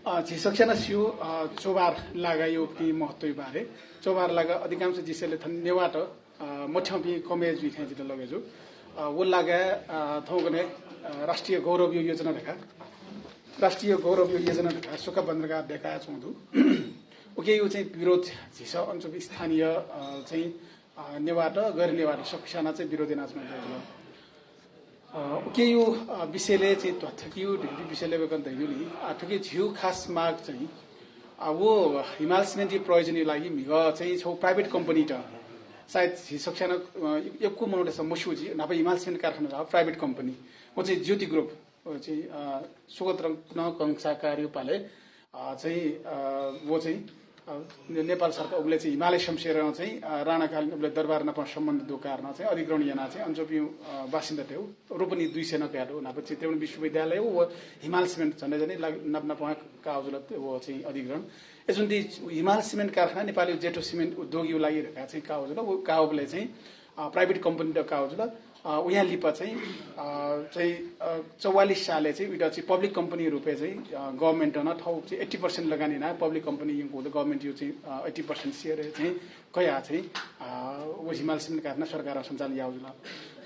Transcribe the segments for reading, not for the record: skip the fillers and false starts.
지석시나 시우 조바र लागायो कि महत्व बारे चोबार लागा अधिकांश जिसेले थन नेवाट मठ्यापी कमेज बिखाइ जित लगेजु वो लागा थौगने राष्ट्रिय गौरव योजना ढका राष्ट्रिय गौरव योजना ढका सुका बन्द्रगा देखा छौदु ओके यो चाहिँ विरोध झिस अञ्चल स्थानीय चाहिँ नेवाट गैर नेवाट सकिसाना चाहिँ विरोधी नाचमा गयो ओके यो विषयले चाहिँ थकियो ढिली विषयले बकन दैयो नि ठुके झिउ खास माग चाहिँ वो हिमाल सिमेन्ट प्रयोजनले लागि मिग चाहिँ छौ प्राइभेट कम्पनी त सायद सक्षाना एकको मनोले मसुजी नभए हिमाल सिमेन्ट कारखाना प्राइभेट कम्पनी म चाहिँ ज्योति ग्रुप चाहिँ स्वतन्त्र कंसा कार्यपाले चाहिँ वो चाहिँ नेपाल सरकार उले चाहिँ हिमालय शमशेर चाहिँ राणाकालीन उले दरबार नपा सम्बन्ध दो कारण चाहिँ अधिग्रहण yana चाहिँ अञ्चपी बासिन्दा थियो रोपनी 200 न प्याडो नभए चितवन विश्वविद्यालय हो हिमाल सिमेन्ट झन्डै झन्डै नपा काउजुलत वो चाहिँ अधिग्रहण यसुन्दी हिमाल सिमेन्ट कारखाना नेपाली जेटो सिमेन्ट उद्योगी लागिरहेका चाहिँ काउजुल वो काउबले चाहिँ प्राइभेट कम्पनी द काउजुल उहाँ लिपा चाहिँ 44 साले चाहिँ उटा चाहिँ पब्लिक कम्पनी रुपे चाहिँ गभर्नमेन्ट न ठाउँ चाहिँ 80% लगानी ना पब्लिक कम्पनी यङको गभर्नमेन्ट यो चाहिँ 80% शेयर चाहिँ कया चाहिँ वो हिमाल सिमेन्ट कारखाना सरकार सञ्चालन याउजुला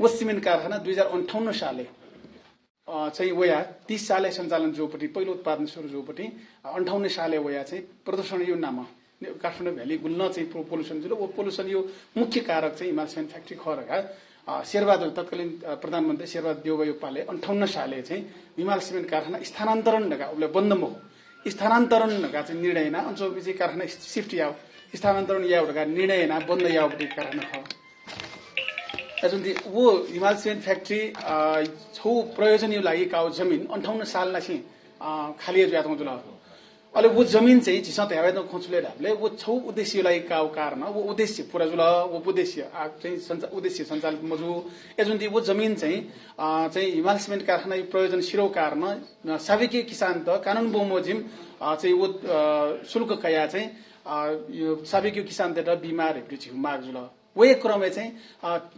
वो सिमेन्ट कारखाना 2058 साले चाहिँ वया 30 साले सञ्चालन जोपट्टि पहिलो उत्पादन सुरु जोपट्टि 58 साले वया चाहिँ प्रदूषण यो नाम काठमाडौँ भ्याली गुल्न चाहिँ पोल्युसन जुन वो पोल्युसन यो मुख्य कारक चाहिँ हिमाल सिमेन्ट फ्याक्ट्री खरका शेरबहादुर तत्कालीन प्रधानमन्त्री शेरबहादुर देउवायुपाले 58 साले चाहिँ हिमाल सिमेन्ट कारखाना स्थानान्तरण ढका उले बन्द मो स्थानान्तरण ढका चाहिँ निर्णय ना अञ्चल चाहिँ कारखाना शिफ्ट याव स्थानान्तरण याव ढका निर्णय ना बन्द याव बटी कारखाना ख एजुन्दी वो हिमाल सिमेन्ट फ्याक्ट्री छौ प्रयोजन यो लागि काउ जमिन 58 साल नछि खाली ज्यातौ जुल अले वो जमीन चाहिँ झिसा त्यावेद खोचले ढाबले वो छौ उद्देश्य लागि काउ कारण वो उद्देश्य पूरा जुल वो उद्देश्य चाहिँ उद्देश्य सञ्चालित मजु एजुन्दी वो जमीन चाहिँ हिमाल सिमेन्ट कारखाना प्रयोजन शिरो कारण साविके किसान त कानुन बमोजिम चाहिँ वो शुल्क कया चाहिँ यो साविके किसान त बिमार हेप्रि छु माग जुल वो एक क्रममा चाहिँ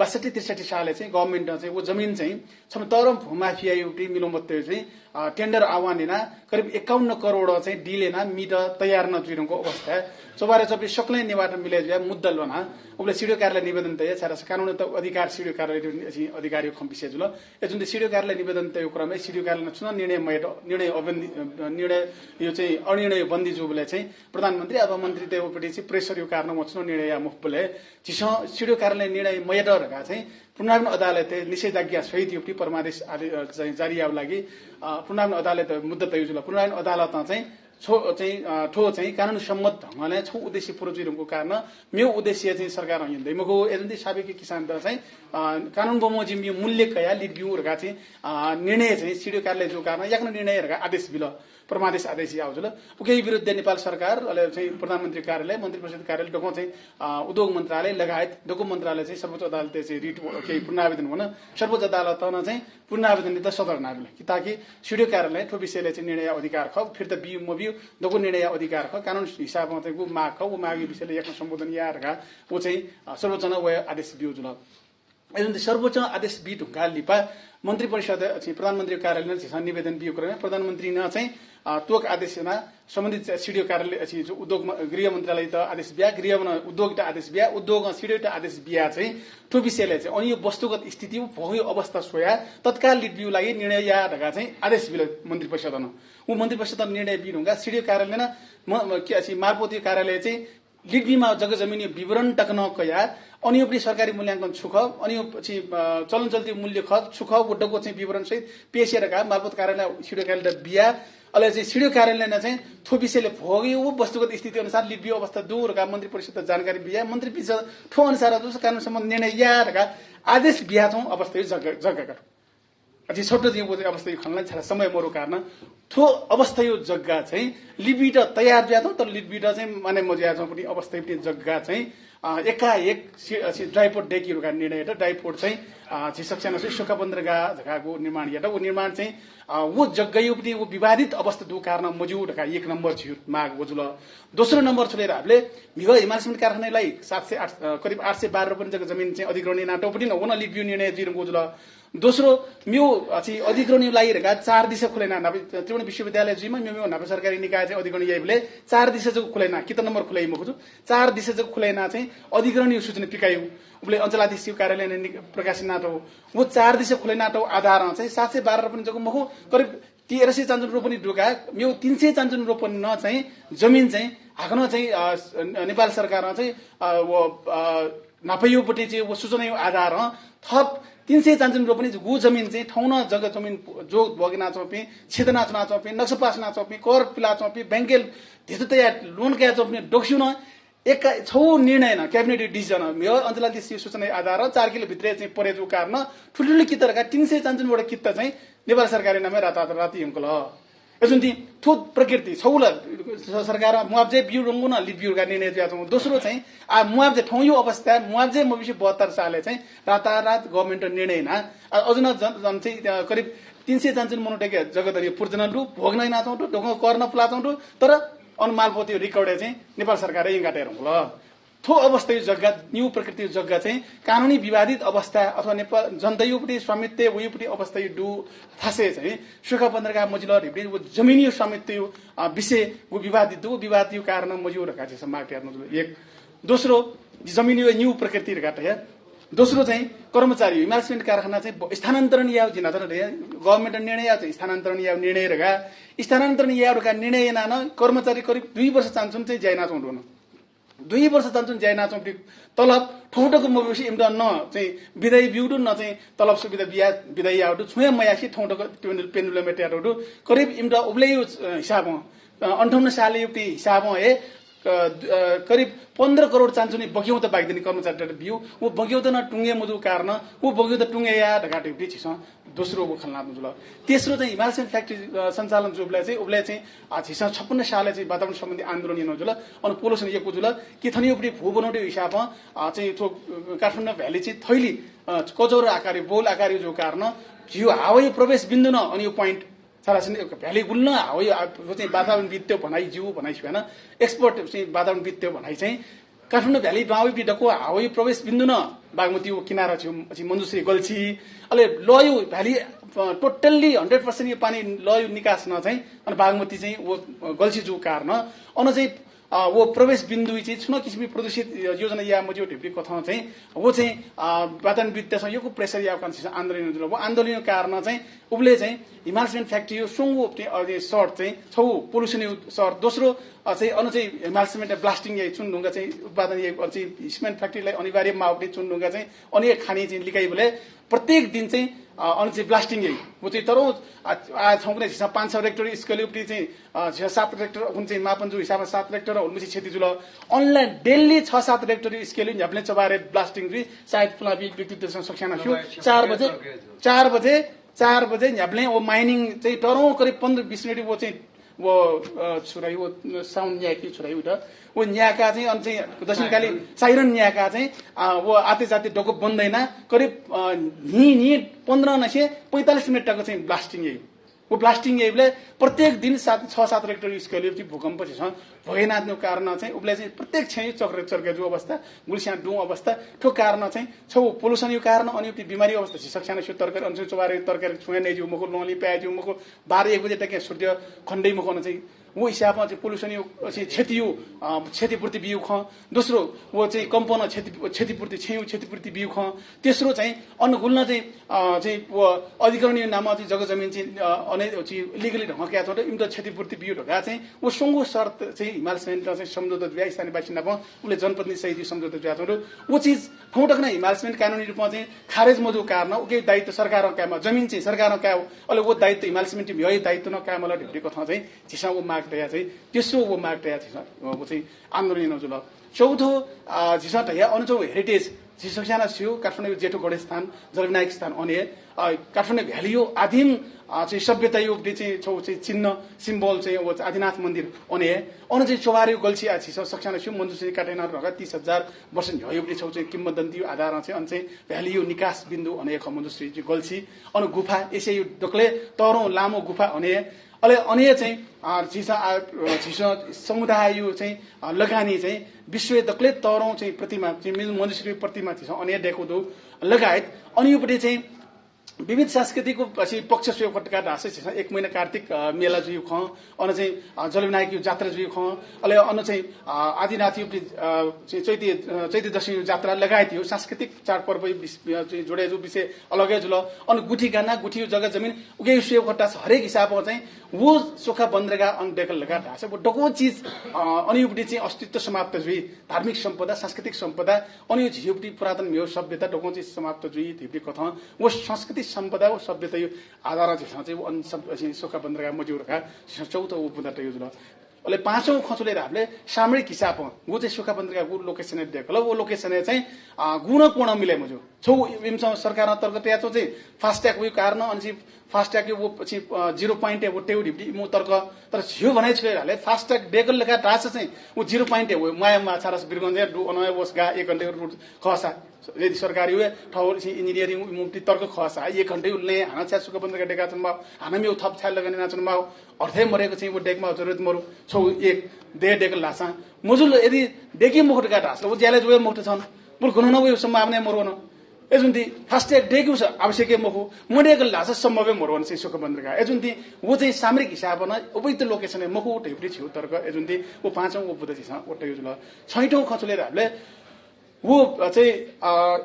62-63 साले चाहिँ गभर्नमेन्ट चाहिँ वो जमीन चाहिँ छम तरम भूमाफिया एउटै मिलोमत्ते चाहिँ टेन्डर आह्वानेना करिब 51 करोड चाहिँ डिलेना मिट तयार नजुरको अवस्था चोबारे चपी सक्लै नेबाट मिले ज्या मुद्दल बना उले सिडिओ कार्यालय निवेदन तय छारा कानुन त अधिकार सिडिओ कार्यालय अधिकारी खम्पिसे जुल एजुन सिडिओ कार्यालय निवेदन तय क्रममा सिडिओ कार्यालय चुनाव निर्णय यो चाहिँ अनिर्णय बन्दी जुबले चाहिँ प्रधानमन्त्री अब मन्त्री देवपटी चाहिँ प्रेसर यो कारण म चुनाव निर्णय मुखले छिसो सिडिओ कार्यालय निर्णय मयडरका चाहिँ पुनर्विन अदालत निषेधाज्ञा सहित युक्ति परमादेश जारी आउ लागि पुनर्विन अदालत मुद्दा तय जुल पुनर्विन अदालत चाहिँ ठो चाहिँ कानुन सम्मत ढंगले छौ उद्देश्य पूर्वजिरको कारण मेरो उद्देश्य चाहिँ सरकार हिँड्दै मको एजेन्सी साबिक किसान त चाहिँ कानुन बमोजिम यो मूल्य कया लिडब्युरका चाहिँ निर्णय चाहिँ सिडिओ कार्यालय जो कारण याक्न निर्णयहरुका आदेश बिल परमादेश आदेश आउँछ ल उकै विरुद्ध नेपाल सरकार चाहिँ प्रधानमन्त्री कार्यालय मन्त्री परिषद कार्यालय डको चाहिँ उद्योग मन्त्रालय लगायत डको मन्त्रालय चाहिँ सर्वोच्च अदालतले चाहिँ रिट केही पुनरावेदन हुन सर्वोच्च अदालतमा चाहिँ पुनरावेदन त सदर नागले कि ताकि सिडिओ कार्यालय ठो विषयले चाहिँ निर्णय अधिकार ख फिर त बियु मबियु डको निर्णय अधिकार ख कानुन हिसाबमा चाहिँ गु माग ख उ मागी विषयले एक सम्बोधन यारका उ चाहिँ सर्वोच्च आदेश बिउ जुल एजुन सर्वोच्च आदेश बि ढुङ्गा लिपा मन्त्री परिषद चाहिँ प्रधानमन्त्री कार्यालय निवेदन बिउ क्रममा प्रधानमन्त्री न चाहिँ तोक आदेशमा सम्बन्धित सिडिओ कार्यालय जो उद्योग गृह मन्त्रालय त आदेश बिया गृह उद्योग त आदेश बिया उद्योग सिडिओ त आदेश बिया चाहिँ ठो विषयले चाहिँ अनि यो वस्तुगत स्थिति भयो अवस्था सोया तत्काल लिडब्यू लागि निर्णय या ढका चाहिँ आदेश बिल मन्त्री परिषद न उ मन्त्री परिषद निर्णय बिनुगा सिडिओ कार्यालय न के अछि मार्पोती कार्यालय चाहिँ लिडबीमा जग्गा जमिन विवरण टक्न कया अनि पनि सरकारी मूल्याङ्कन छुख अनि चाहिँ चलन चल्ती मूल्य खत छुख वडको चाहिँ विवरण सहित पेशेरका मार्फत कार्यालय सिडिओ कार्यालय बिया अहिले चाहिँ सिडिओ कार्यालय चाहिँ थो विषयले भोग्यो वस्तुगत स्थिति अनुसार लिडबी अवस्था दूरका मन्त्री परिषद जानकारी बिया मन्त्री परिषद ठो अनुसार जस्तो कानुन सम्बन्ध निर्णय यारका आदेश बिया छौं अवस्था जग्गाका अझै छोटो चाहिँ अवस्था यो खल्ला छरा समय मरो कारण थो अवस्था यो जग्गा चाहिँ लिबिड तयार ज्यादौ तर लिबिड चाहिँ माने मज्याजौ पनि अवस्था पनि जग्गा चाहिँ एकाएक ड्राइपोर्ट डेकीहरुका निर्णय र ड्राइपोर्ट चाहिँ झिसक्सेना चाहिँ सुका बन्दरगाह जग्गाको निर्माण हेर्दा वो निर्माण चाहिँ वो जग्गा यो पनि वो विवादित अवस्था दु कारण मौजुद ढका एक नम्बर छ माग वजुल दोस्रो नम्बर छोडेर हामीले मिग हिमाल सिमेन्ट कारखानालाई 708 करिब 812 पनि जग्गा जमिन चाहिँ अधिग्रहण नाटो पनि नहुन लिबियो निर्णय दिनु वजुल दोस्रो म्यू चाहिँ अधिग्रहण लागिरहेका 4 दिशा खुलेना त्रिभुवन विश्वविद्यालय जुइमा म्यू नापे सरकारी निकाय चाहिँ अधिग्रहण याइले 4 दिशा जो खुलेना कित नम्बर खुलाइ मखुजु 4 दिशा जो खुलेना चाहिँ अधिग्रहण सूचना पिकायु उले अञ्चलाधीश कार्यालय ने प्रकाशित नाटो वो 4 दिशा खुलेनाटो आधार चाहिँ 712 रुपैयाँ जको मखु करिब 1300 चान्जुन रोपनी ढुका म्यू 300 चान्जुन रोपनी न चाहिँ जमिन चाहिँ हाक्न चाहिँ नेपाल सरकार चाहिँ नापैयोपट्टि चाहिँ वो सूचना आधार थप 300 चान्जुन रोपनी गु जमिन चाहिँ ठाउँ न जग्गा जमिन जो बगिना चौपी छेदना चुना चौपी नक्सपासना चौपी कर पिला चौपी बैंकेल धेतुतया लोन क्या चौपी डोक्सिउ न एक छौ निर्णय न क्याबिनेट डिसिजन मेयर अञ्चलाधीश सूचना आधार 4 किलो भित्र चाहिँ परेजु कारण ठुल्ठुलो कितरका 300 चान्जुनबाट कित्त चाहिँ नेपाल सरकारले नामै राताराती अंकल यसुन ती ठो प्रकृति छौल सरकार मुआवजे बिउ रंगु न लिड बिउका निर्णय दिएको दोस्रो चाहिँ आ मुआवजे ठाउँ यो अवस्था मुआवजे मबिसी 72 सालले चाहिँ रातारात गभर्नमेन्ट निर्णय न अझ न जन चाहिँ करिब 300 चान्जुन मनोटेके जगदरी पूर्जन रु भोग्न नाचौं ढोको गर्न पुलाचौं तर अनुमालपोती रिकर्ड चाहिँ नेपाल सरकारले यिंगाटेर ल थो अवस्था जग्गा न्यू प्रकृति जग्गा चाहिँ कानुनी विवादित अवस्था अथवा नेपाल जनतायुपट्टि स्वामित्व उयुपट्टि अवस्था डु थासे चाहिँ सुखा पन्ध्रका मजिलर हिप्ने जमिनी स्वामित्व विषय वो विवादित कारण मजिउ रखा छ समाज एक दोस्रो जमिनी न्यू प्रकृति रखा है दोस्रो चाहिँ कर्मचारी हिमाल सिमेन्ट कारखाना चाहिँ स्थानान्तरण या जिनातर गभर्नमेन्ट निर्णय चाहिँ स्थानान्तरण या निर्णय रगा स्थानान्तरण याका निर्णय नान कर्मचारी करिब 2 वर्ष चान्सुन चाहिँ ज्याइना चौँडो 2 वर्ष चान्सुन ज्याइना चौँडी तलब ठौटको मबेसी इम्दा न चाहिँ विदाई बिउडु न चाहिँ तलब सुविधा बिया विदाई आउडु छुए मयासी ठौटको पेन्डुलम याडु करिब इम्दा उब्ले हिसाब 58 साल युक्ति हिसाब हे करिब 15 करोड चान्सुनी बग्यौ त बागदिने कर्मचारी बिउ वो बग्यौ त न टुंगे मुदु कारण वो बग्यौ त टुंगे या ढकाटे बिछि छ दोस्रो वो खलना जुल तेस्रो चाहिँ हिमाल सिमेन्ट फ्याक्ट्री सञ्चालन जुबले चाहिँ उबले चाहिँ 56 सालले चाहिँ वातावरण सम्बन्धी आन्दोलन यनो जुल अनि पोल्युसन यको जुल कि थनी उपरि भू बनाउने हिसाब चाहिँ थो काठमाडौँ भ्याली चाहिँ थैली कचौरो आकारी बोल आकारी जो कारण यो हावाई प्रवेश बिन्दु न अनि यो पोइन्ट सारासिन भ्याली गुल्न हावाई चाहिँ वातावरण वित्तीय भनाइ जिउ भनाइ छैन एक्सपोर्ट चाहिँ वातावरण वित्तीय भनाइ चाहिँ काठमाडौँ भ्याली बावी बिडको हावाई प्रवेश बिन्दु न बागमती किनारा छु मन्जुश्री गल्छी अहिले लयो भ्याली टोटल्ली 100% यो पानी लयो निकास न चाहिँ अनि बागमती चाहिँ वो गल्छी जो कारण अन चाहिँ वो प्रवेश बिन्दु चाहिँ छुन किसिमको प्रदूषित योजना या मजियो ढिप्री कथा चाहिँ वो चाहिँ वातावरण वित्तसँग योको प्रेसर या कन्सिस आन्दोलन जुल वो आन्दोलन कारण चाहिँ उबले चाहिँ हिमाल सिमेन्ट फ्याक्ट्री यो सुंगो सर्ट चाहिँ छौ पोल्युसन सर्ट दोस्रो चाहिँ अनु चाहिँ हिमाल सिमेन्ट ब्लास्टिङ या चुनढुङ्गा चाहिँ उत्पादन या चाहिँ सिमेन्ट फ्याक्ट्रीलाई अनिवार्य माउटे चुनढुङ्गा चाहिँ अनि खाने चाहिँ लिकाइ बोले प्रत्येक दिन चाहिँ अनि चाहिँ ब्लास्टिङ यही वो चाहिँ तर छौँ हिसाब 500 रेक्टर स्केल उपरि चाहिँ 7 रेक्टर कुन चाहिँ मापन जो हिसाबमा 7 रेक्टर हुनुपछि क्षति जुल अनलाइन डेली 6-7 रेक्टर स्केल झ्याप्ले चबारे ब्लास्टिङ चाहिँ सायद फुलाबी व्यक्तित्वसँग सक्षाना थियो 4 बजे झ्याप्ले वो माइनिङ चाहिँ टरौँ करिब 15-20 मिनट वो चाहिँ वो छुराई वो साउन्ड न्याकी छुराई उठा वो न्याका चाहिँ अनि चाहिँ दक्षिणकाली साइरन न्याका चाहिँ वो आते जाते डोको बन्दैन करिब नि 15-45 मिनटको चाहिँ ब्लास्टिङ यही वो ब्लास्टिङ यहीले प्रत्येक दिन 6-7 रेक्टर स्केल भूकम्प छ भएनाद्नु कारण चाहिँ उबले चाहिँ प्रत्येक चाहिँ चक्र जो अवस्था गुल्सिया डु अवस्था ठो कारण चाहिँ छौ पोल्युसन यो कारण अनि त्यो बिमारी अवस्था छ सक्छाना सु तरकारी अनि चबारे तरकारी छुए नै जिउ मको लोली प्याज जिउ मको 12-1 बजे टके सूर्य खण्डै मको चाहिँ वो हिसाबमा चाहिँ पोल्युसन यो क्षति यो क्षतिपूर्ति बिउ ख दोस्रो वो चाहिँ कम्पन क्षतिपूर्ति क्षतिपूर्ति बिउ ख तेस्रो चाहिँ अनुगुल्न चाहिँ वो अधिकरणीय नाममा चाहिँ जग्गा जमिन चाहिँ अने चाहिँ लिगली ढंग क्या छ इम्त क्षतिपूर्ति बिउ ढका चाहिँ वो सुंगो शर्त चाहिँ हिमाल सिमेन्ट चाहिँ सम्झौता जुया स्थानीय बासिन्दामा उले जनप्रतिनिधि सहित सम्झौता जुया छ वो चीज ठौटक नै हिमाल सिमेन्ट कानुनी रूपमा चाहिँ खारेज मजु कारण उके दायित्व सरकार काममा जमिन चाहिँ सरकार का अहिले वो दायित्व हिमाल सिमेन्ट भ्याइ दायित्व न कामला ढिप्रेको थ चाहिँ झिसा वो माग तया चाहिँ तेस्रो वो माग तया छ वो चाहिँ आन्दोलन नजुल चौथो झिसा तया अनुचौ हेरिटेज झिसक्साना सियो काठमाडौँ जेठो गणेशस्थान जलविनायक स्थान अनि काठमाडौँ भ्याली यो आदिम चाहिँ सभ्यता यो चाहिँ छौ चाहिँ चिन्ह सिम्बल चाहिँ वो आदिनाथ मन्दिर अनि चाहिँ चौबारे गल्छी आछि सक्साना सियो मन्जुश्री काटेना रगा 30,000 वर्ष भयो छौ चाहिँ किम्बदन्ती आधारमा चाहिँ अनि चाहिँ भ्याली यो निकास बिन्दु अनि मन्जुश्री चाहिँ गल्छी अनि गुफा यसै यो डक्ले तरौं लामो गुफा अनि अनि चाहिँ झिसा समुदाय यो चाहिँ लगानी चाहिँ विश्व दक्ले तरौं चाहिँ प्रतिमा चाहिँ मन्जुश्री प्रतिमा छ अनि डेको दो लगायत अनि योपट्टि चाहिँ विविध सांस्कृतिक पछि पक्ष सुयोग फटका ढासे छ 1 महिना कार्तिक मेला जुयु ख अन चाहिँ जलविनायक जात्रा जुयु ख अले अन चाहिँ आदिनाथी चैती दशमी जात्रा लगायत यो सांस्कृतिक चाडपर्व जोडे जो विषय अलगै जुल अन गुठी गाना गुठी जग्गा जमिन उगे सुयोग फटा हरेक हिसाबमा चाहिँ वो सोखा बन्द्रेगा अन डेकल लगा ढासे वो डको चीज अनियुक्ति चाहिँ अस्तित्व समाप्त जुई धार्मिक सम्पदा सांस्कृतिक सम्पदा अनि झिउटी पुरातन मेउ सभ्यता डको चीज समाप्त जुई धिपी कथा वो संस्कृति सम्पदा वो सभ्यता यो आधार चाहिँ अन सब सोखा बन्द्रेगा मजुरका चौथो उपदा यो जुल अहिले पाँचौं खचुलेर हामीले सामरिक हिसाबमा गु चाहिँ सुखा बन्द्रेगा गु लोकेसन देखल वो लोकेसन चाहिँ गुणपूर्ण मिले मजु छौ इमसँग सरकार अन्तर्गत याचो चाहिँ फास्ट्याग उयो कारण अनि फास्ट्याग वो पछि 0 पोइन्ट वो टेउडी मु तर्क तर छियो भने चाहिँ फास्ट्याग डेकल लेखा डास चाहिँ वो 0 पोइन्ट हो माया माछारस बिरगन्जे डु अनय वस गा 1 घण्टे रुट खसा यदि सरकारी वे ठाउँ इन्जिनियरिङ मुक्ति तर्क खसा 1 घण्टे उले हाना छ्या सुखा बन्द्रेगा डेका छन् मा हाना मे थप छ्या लगाने नाचन मा अर्थे मरेको चाहिँ वो डेकमा जरुरत मरु छौ एक दे डेकल लासा मजुल यदि डेकी मुखट गाटा वो ज्याले जुए मुखट छन् बुल गुन न वो सम्भावना मरवन एजुन्ती फास्ट्याग डेक्यु छ आवश्यक मखु मोडेकल लासा सम्भव मरवन चाहिँ सुख बन्द्रेगा एजुन्ती वो चाहिँ सामरिक हिसाबमा उपयुक्त लोकेसन मखु टेप्री छिउ तर्क एजुन्ती वो पाँचौं वो बुद्धि छ ओट युजुल छैटौं खचुलेर हामीले वो चाहिँ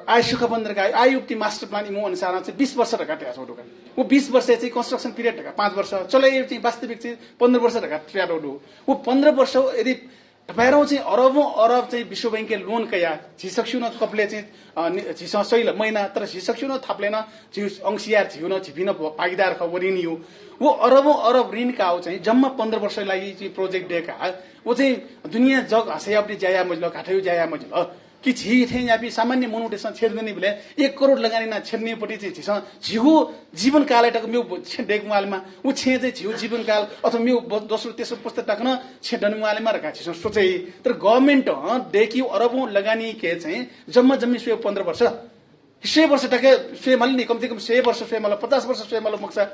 आय सुख बन्द्रेगा आयुक्ति मास्टर प्लान इमो अनुसार चाहिँ 20 वर्ष ढका ट्यास ओडुका वो 20 वर्ष चाहिँ कन्स्ट्रक्सन पिरियड ढका 5 वर्ष चले चाहिँ वास्तविक चाहिँ 15 वर्ष ढका ट्यास ओडु वो 15 वर्ष यदि तपाईहरु चाहिँ अरबौं अरब चाहिँ विश्व बैंकले लोन कया झिसक्छु न कपले चाहिँ झिस सैल महिना तर झिसक्छु न थाप्लेन झिउ अंशियार झिउ न झिपिन भागीदार ख वरिनियो वो अरबौं अरब ऋण का चाहिँ जम्मा 15 वर्ष लागि चाहिँ प्रोजेक्ट डेका वो चाहिँ दुनिया जग हसे अपनी जाया मजल घाटयु जाया मजल कि झी थे यापी सामान्य मोनुटेसन छेड्ने बेले 1 करोड लगानी ना छेड्ने पटी चाहिँ झिस झिउ जीवन काल टक म्यु डेक मालमा उ छे चाहिँ झिउ जीवन काल अथवा म्यु दोस्रो तेस्रो पुस्तक टक्न छेडन मालमा रखा छिस सोचे तर गभर्नमेन्ट देखि अरबौं लगानी के चाहिँ जम्मा जम्मी 15 वर्ष 100 वर्ष टके स्वे मल नि कमसे कम 100 वर्ष स्वे मल 50 वर्ष स्वे मल मक्सा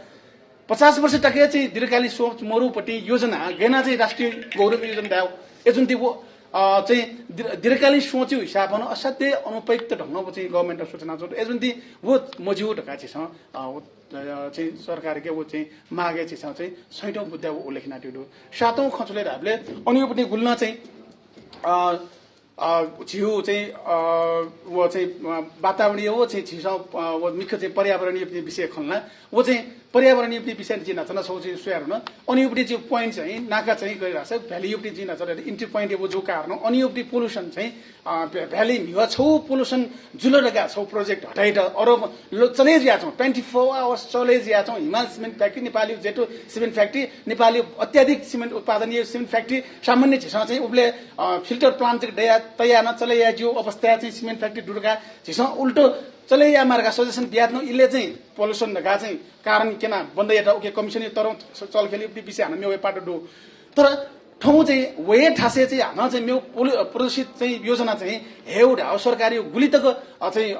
50 वर्ष टके चाहिँ दीर्घकालीन सोच मरुपट्टि योजना गेना चाहिँ राष्ट्रिय गौरव योजना दाउ एजुन्ती वो चाहिँ दीर्घकालीन सोच्यो हिसाबमा असाध्यै अनुपयुक्त ढङ्गको चाहिँ गभर्नमेन्ट सूचना छ एजुन्ती वो मजु ढका छ चाहिँ सरकार के वो चाहिँ मागे चाहिँ छैटौं बुद्धा वो उल्लेखना त्यो सातौं खचुलेर हामीले अनि यो पनि गुल्न चाहिँ झिउ चाहिँ वो चाहिँ वातावरणीय वो चाहिँ झिस वो मुख्य चाहिँ पर्यावरणीय विषय खल्ला वो चाहिँ पर्यावरणीय विषय जिना छ नसौ चाहिँ सुयार न अनि यो चाहिँ पोइन्ट चाहिँ नाका चाहिँ गरिरहेछ भ्याली युपटी जिना छ इन्ट्री पोइन्ट वो जो कारण अनि यो पोल्युसन चाहिँ भ्याली मिवा छौ पोल्युसन जुलो लगा छौ प्रोजेक्ट हटाइट अरब चले जिया छौ 24 आवर्स चले जिया छौ हिमाल सिमेन्ट फ्याक्ट्री नेपाली जेटो सिमेन्ट फ्याक्ट्री नेपाली अत्याधिक सिमेन्ट उत्पादनीय सिमेन्ट फ्याक्ट्री सामान्य झिसा चाहिँ उले फिल्टर प्लान्ट चाहिँ तयार न चले या जो अवस्था चाहिँ सिमेन्ट फ्याक्ट्री दुर्गा झिसा उल्टो चले या मार्गा सजेसन बिहान इले चाहिँ पोल्युसन ढका चाहिँ कारण केना बन्दै एउटा ओके कमिसन तर चलखेली विषय हाना मेउ पाटो डो तर ठाउँ चाहिँ वे ठासे चाहिँ हाना चाहिँ मेउ प्रदर्शित चाहिँ योजना चाहिँ हेउडा सरकारी गुलितको चाहिँ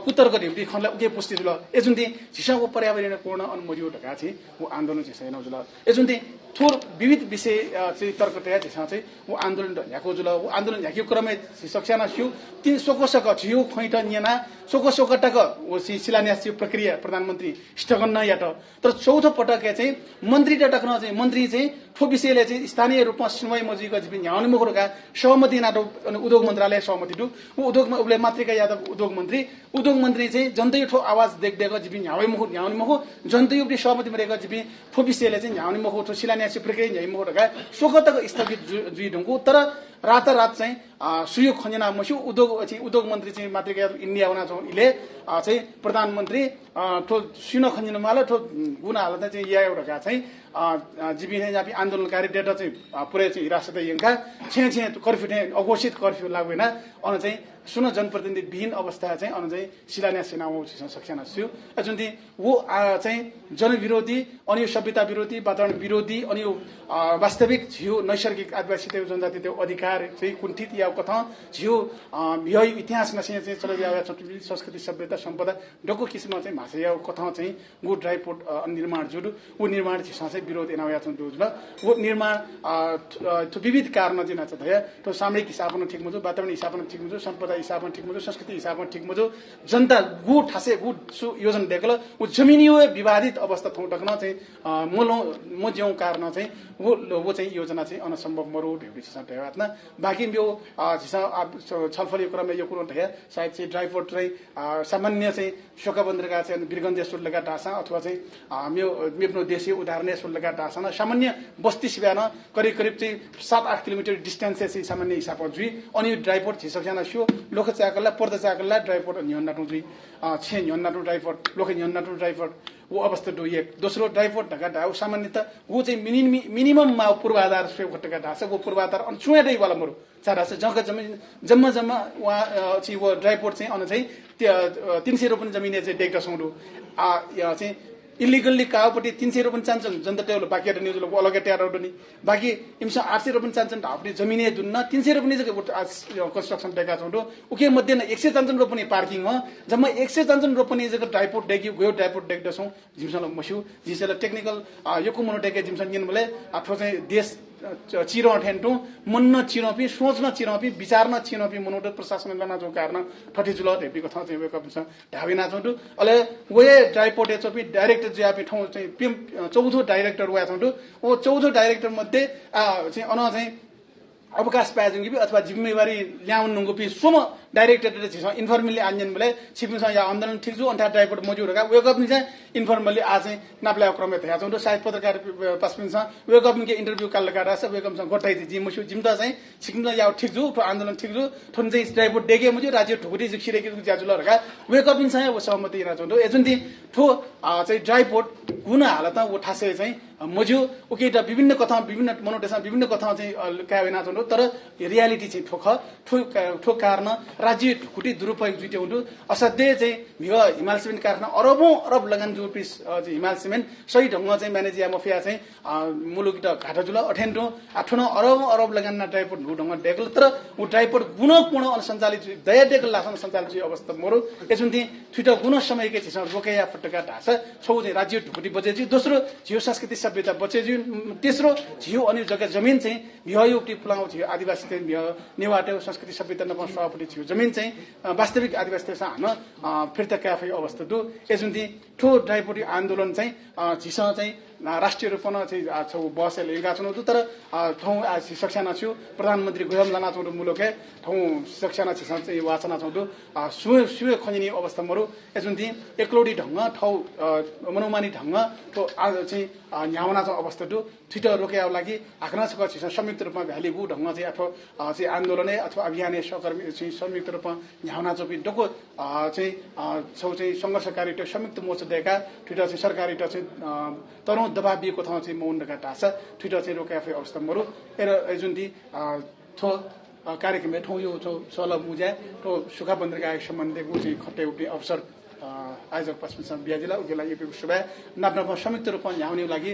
कुतरको ढिउटी खनलाई उके पुष्टि जुल एजुन्ती झिसाको पर्यावरण पूर्ण अनुमति ढका चाहिँ वो आन्दोलन चाहिँ छैन जुल एजुन्ती थोर विविध विषय चाहिँ तर्कतया झिसा चाहिँ वो आन्दोलन ढ्याको जुल वो आन्दोलन ढ्याक्यो क्रममा सक्सेना छिउ तीन सोकोसक छिउ खैट नियना सोकोसोकटक वो शिलान्यास प्रक्रिया प्रधानमन्त्री स्थगन न याट तर चौथो पटक चाहिँ मन्त्री टक्न चाहिँ मन्त्री चाहिँ ठो विषयले चाहिँ स्थानीय रूपमा सुनवाई मजिको जिपिन ह्याउने मुखरका सहमति नाटो उद्योग मन्त्रालय सहमति दु उद्योगमा उले मात्रिका यादव उद्योग मन्त्री चाहिँ जनतै ठो आवाज देख्दैको जिपिन ह्याउने मुख जनतै उपले सहमति मरेको जिपिन ठो विषयले चाहिँ ह्याउने मुख ठो शिलान्यास प्रक्रिया ह्याइ मुखरका सोकतक स्थगित जुइ ढुङ्गु तर रातारात चाहिँ सुयोग खञ्जना मस्यु उद्योग मन्त्री चाहिँ मात्रिका इन्डिया हुना छौँ इले चाहिँ प्रधानमन्त्री ठो सुन खञ्जन माला ठो गुना हालत चाहिँ या एउटा चाहिँ जीविने जापी आन्दोलनकारी डेटा चाहिँ पुरै चाहिँ हिरासत यङका छे कर्फ्यू अघोषित कर्फ्यू लाग्दैन अन चाहिँ सुन जनप्रतिनिधि विहीन अवस्था चाहिँ अन चाहिँ शिलान्यास सेना सक्सेना छु जुन वो चाहिँ जनविरोधी अनि सभ्यता विरोधी वातावरण विरोधी अनि वास्तविक झिउ नैसर्गिक आदिवासी जनजाति त्यो अधिकार चाहिँ कुण्ठित या कथा झिउ यो इतिहास नसिने चाहिँ चलिरहेको छ संस्कृति सभ्यता सम्पदा डको किसिममा चाहिँ भाषा या कथा चाहिँ गो ड्राई पोर्ट निर्माण जुडु वो निर्माण छिसा चाहिँ विरोध एनाया छ जुल वो निर्माण विविध कारण जिना छ दया तो सामयिक हिसाबमा ठीक मुजु वातावरण हिसाबमा ठीक मुजु सम्पदा सम्पदा हिसाबमा ठिक मुझो संस्कृति हिसाबमा ठिक मुझो जनता गु ठासे गु सु योजना देखल उ जमिनियो विवादित अवस्था थौ टक्न चाहिँ म ज्यौ कारण चाहिँ वो चाहिँ योजना चाहिँ अनसम्भव मरो ढेउडी छ ढेवातना बाकी यो छलफल क्रममा यो कुरो ढे सायद चाहिँ ड्राइभर चाहिँ सामान्य चाहिँ शोकाबन्द्रका चाहिँ वीरगन्ज सुल्लगा डासा अथवा चाहिँ मेरो देशीय उदाहरण सुल्लगा डासा सामान्य बस्ती सिवान करिब करिब चाहिँ 7-8 किलोमिटर डिस्टेन्स चाहिँ सामान्य हिसाबमा जुई अनि ड्राइभर छिसक्याना सो लोक चाकल्ला पर्दा चाकल्ला ड्राइभर न्यन्नाटु जुई छे न्यन्नाटु ड्राइभर लोक न्यन्नाटु ड्राइभर वो अवस्था डो एक दोस्रो ड्राइभर ढका ढाउ सामान्यतः वो चाहिँ मिनिमम मा पूर्वाधार से घटका ढासा वो पूर्वाधार अनि चुयाडै वाला मरु चारा से जग्गा जम्मा वहाँ चाहिँ वो ड्राइभर चाहिँ अन चाहिँ 300 रुपैयाँ जमिन चाहिँ डेक्टा सौडु या चाहिँ इलिगल्ली कापट्टि 300 रुपैयाँ चान्छन् जनता टेबल बाकी न्यूज अलग ट्यार नि बाकी इमसा 800 रुपैयाँ चान्छन् ढापटी जमिने दुन्न 300 रुपैयाँ कन्स्ट्रक्सन टेका छौँ उके मध्ये 100 चान्छन् रोपनी पार्किङ हो जम्मा 100 चान्छन् रोपनी जग्गा ड्राइपोर्ट डेक्यो गयो ड्राइपोर्ट डेक्दा छौँ जिमसँग मस्यु जिसले टेक्निकल यो कुमनो टेके जिमसँग किन बोले आठो चाहिँ देश चिरो ठेन्टु मन्न चिरोपी सोच्न चिरोपी विचार्न चिरोपी मनोट प्रशासन लना जो कारण ठठी जुल हेपीको ठाउँ चाहिँ वेक अप ढावी नाचौँटु अले वे ड्राइपोर्ट एचोपी डाइरेक्टर ज्यापी ठाउँ चाहिँ 14 डाइरेक्टर वा छौँटु ओ 14 डाइरेक्टर मध्ये चाहिँ अन चाहिँ अवकाश पाएजुङ कि अथवा जिम्मेवारी ल्याउन नंगुपी सोम डाइरेक्टर छिस इन्फर्मली आन्जन बोले छिपिस या आन्दोलन ठीक छु अन्ठा ड्राइभर मजु रका वेक अप नि चाहिँ इन्फर्मली आज चाहिँ नाप्ला क्रम थया छौँ सायद पत्रकार पासपिन छ वेक अप के इंटरभ्यू काल लगा छ वेक अप सँग गठाइ दि मुसु जिम्ता चाहिँ सिक्किम या ठीक छु आन्दोलन ठीक छु थुन चाहिँ ड्राइभर डेगे मजु राज्य ठुकुटी खिरेकी ज्याजुल रका वेक अप नि चाहिँ वो सहमति रा छौँ एजुन दि ठो चाहिँ ड्राइभर गुना हालत वो ठासे चाहिँ मजु उकेटा विभिन्न कथा विभिन्न मनोटेसन विभिन्न कथा चाहिँ कावेना छौँ तर रियालिटी चाहिँ ठोक कारण राज्य ढुकुटी दुरुपयोग जुटे हुँदो असाध्यै चाहिँ हिमाल सिमेन्ट कारखाना अरब लगान जो पिस हिमाल सिमेन्ट सही ढङ्ग चाहिँ म्यानेजिया मफिया चाहिँ मुलुक घाटा जुल अठेन्टो आठोन अरब लगान ड्राइपोर्ट ढु ढङ्ग डेकल तर ऊ ड्राइपोर्ट गुण पूर्ण अनुसञ्चालित दया डेकल लासन सञ्चालित अवस्था मोरो यसुन ती थुटा गुण समयकै छिस रोकेया फटका ढासा छौ चाहिँ राज्य ढुकुटी बचेजी दोस्रो झियो सांस्कृतिक सभ्यता बचेजी तेस्रो झियो अनि जग्गा जमिन चाहिँ भियुक्ति फुलाउ झियो आदिवासी नेवाटो संस्कृति सभ्यता नपाउ सभापति थियो जमिन चाहिँ वास्तविक आदिवासी हान फिर्ता क्याफे अवस्था दु एजुन्ती ठो ड्राइपोर्ट आन्दोलन चाहिँ झिस चाहिँ राष्ट्रिय रूपमा चाहिँ छौ बसेल एगा छौ तर ठाउँ शिक्षाना छु प्रधानमन्त्री गृह लाना छौ मुलुके ठाउँ शिक्षाना छिस चाहिँ वाचना छौ सुवे खनिने अवस्था मरु एजुन्ती एकलोडी ढङ्ग ठाउँ मनोमानी ढङ्ग तो चाहिँ न्याउना छ अवस्था दु छिटो रोकेको लागि आक्रामक छिस संयुक्त रूपमा भ्याली गु ढङ्ग चाहिँ अथवा चाहिँ आन्दोलनै अथवा अभियान सहकर्मी चाहिँ संयुक्त रूपमा न्याउना चोपी डोको चाहिँ छौ चाहिँ संघर्षकारी संयुक्त मोर्चा दिएका ट्विटर चाहिँ सरकारी चाहिँ तरौं दबाबिएको ठाउँ चाहिँ मौन ढका ढासा ट्विटर चाहिँ रोकाफे अवस्था मरु जुन दि थो कार्यक्रम ठौ यो सोल मुजा तो सुखा बन्द्रका सम्बन्धको चाहिँ खट्टे उठ्ने अवसर आयोजक पश्चिम ब्याजिला उकेलाई यो सुभा नाप्नामा संयुक्त रूपमा ल्याउने लागि